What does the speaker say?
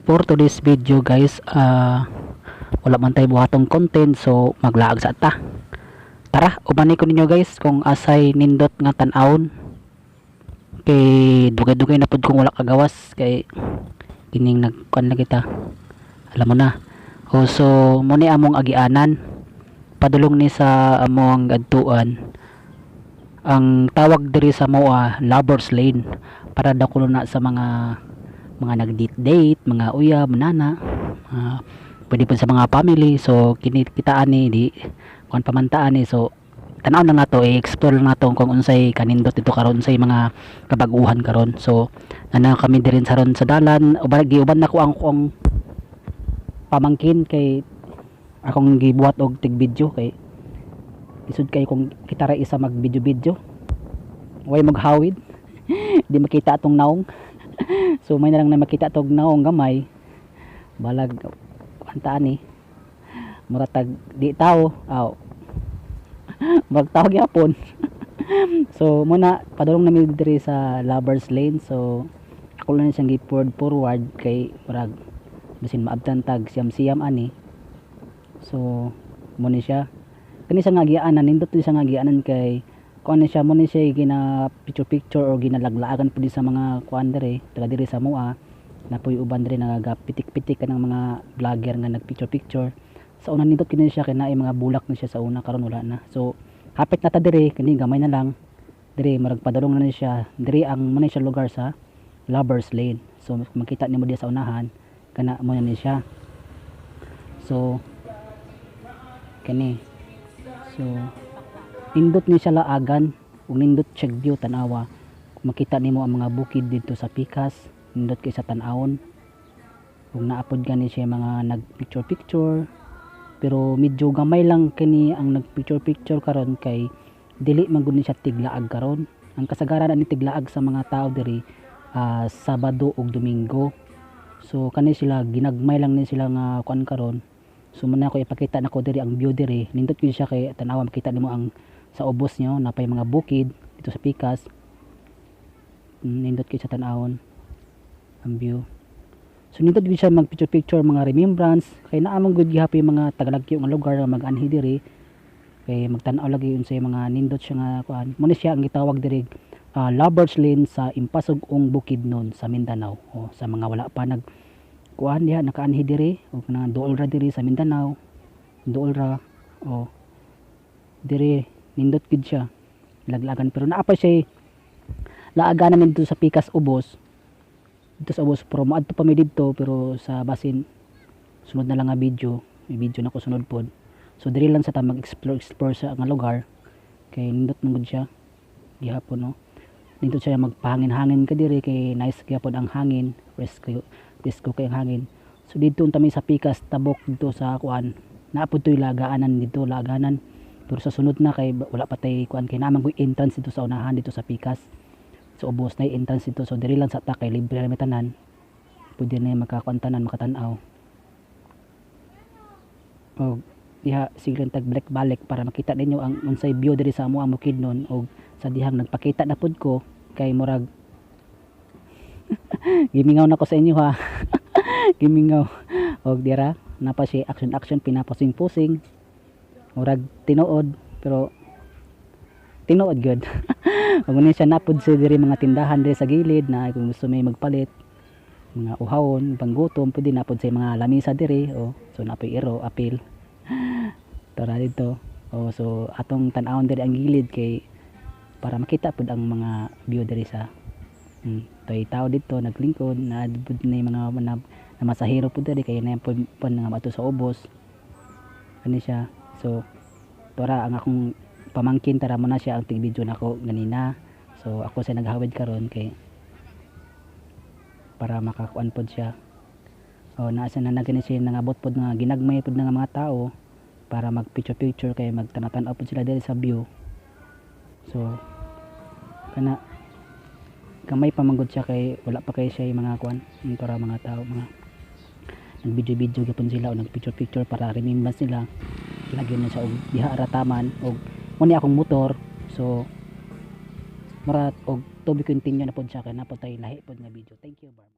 For today's video guys, wala man tayo buhatong content, so maglaag sa ta. Tara, umani ko ninyo guys kung asay nindot nga tan-awon. Kay dugay-dugay na pud kung wala kagawas kay kining nagkuan na kita. Alam mo na. So mo ni among agianan. Padulong ni sa among adtuan. Ang tawag diri sa moa Lovers Lane para dakulo na sa mga nag-date, mga uyab, nana, pwede po sa mga family. So kitaan ni di kung pamantaan ni, so tanaw lang nato, i-explore lang nato kung unsay kanindot dito karon, unsay mga kabaguhan karon. So nana kami dirin sa ron sa dalan, uban nako ang pamangkin kay akong gibuhat og tig video kay isud kay kung kita ra isa mag video way maghawid di makita atong naong. So may na lang na makita tog naong gamay balag antaan ni muratag di tao magtawag yapon. So muna padulong na mi diri sa Lovers Lane. So ako lang siyang forward kay murag bisin maabtan tag siyam ani. So mo ni siya kani sa ngagianan, nindot ni sa ngagianan kay kuan siya mo ni siya gina picture or ginalaglaagan pud sa mga kuan dere taga diri sa moa na puy uban dere nagapitik-pitik kanang mga vlogger nga nagpicture. Sa una nindot kini siya kay naay mga bulak na siya sa una, karon wala na. So hapit na ta dere kini gamay na lang dere marag padulong na ni siya dere ang mo ni siya lugar sa Lovers Lane. So makita nimo diya sa unahan kana mo ni siya. So kani so nindot ni siya laagan ug nindot check view tanawa, makita nimo ang mga bukid dito sa pikas, nindot kay sa tan-awon ug naapod gani siya mga nag picture pero medyo gamay lang kini ang nag picture karon kay dili man gud ni siya tiglaag karon. Ang kasagaran ani tiglaag sa mga tao diri Sabado ug Domingo. So kani sila ginagmay lang ni sila nga kuan karon. So muna ako ipakita nako diri ang view diri, nindot gyud siya kay tanawa makita nimo ang sa ubos nyo napay mga bukid dito sa pikas, nindot gyud sa tan-awon ang view. So nindot gyud siya mag picture mga remembrance kay naamong gud gihapi mga tagalagyo nga lugar nga mag-anhi diri kay magtan-aw lagi unsay mga nindot siya nga kuan. Mo ni siya ang gitawag diri Lovers Lane sa Impasugong Bukidnon sa Mindanao. Sa mga wala pa nag kuan diha nakaanhi diri o na duol ra diri sa Mindanao, duol ra diri nindot gid siya laglagan pero naa pa siya laaganan dito sa pikas ubos, dito sa ubos pero maadto pa mi didto pero sa basin sunod na lang nga video, may video na ko sunod pod. So diri lang sa ta mag-explore sa nga lugar kay nindot man gud siya gihapon nindot siya magpahangin-hangin ka diri kay nice gyapon ang hangin, presko kay ang hangin. So dito unta mi sa pikas tabok dito sa kuan naapod toy lagaanan dito laganan pero sa sunod na kay wala pa tay kuan kay naman ko entrance dito sa unahan dito sa pikas. So ubos na entrance dito, so diri lang sa ta kay libre ra tanan, pwede na makakuantanan makatan-aw og diha sige tag balik para makita ninyo ang unsay view diri sa amo ang Bukidnon og sa dihang nagpakita na pud ko kay murag gimingaw na ko sa inyo ha. Gimingaw og dira napa si action pinapusing-pusing murag tinuod pero tinuod good. Ug ni siya napud sa diri mga tindahan diri sa gilid na kung gusto may magpalit mga uhawon panggutom pwede napud sa mga lamisa diri so napoy iro apil tara dito so atong tan-awon diri ang gilid kay para makita pud ang mga view diri sa toy tao dito naglingkod na pud na mga na masahero pud diri kay na pud nga mato sa ubos kani siya. So tara ang akong pamangkin tara mo na siya ang tig video nako ganina. So ako sa naghawid karon kay para makakuan pod siya naasa na nagani siya nangabot pod nga ginagmay pod nga mga tao para mag picture kay magtanatan-aw pod sila diri sa view. So kana gamay pa manggod siya kay wala pa kay siya mga kuan para mga tao mga nag-video gapon sila o nag-picture para remembrance nila lagyan na siya og diha arataman og muni akong motor. So marat og to be continue na pod siya kay napod tay lahi pod nga video. Thank you.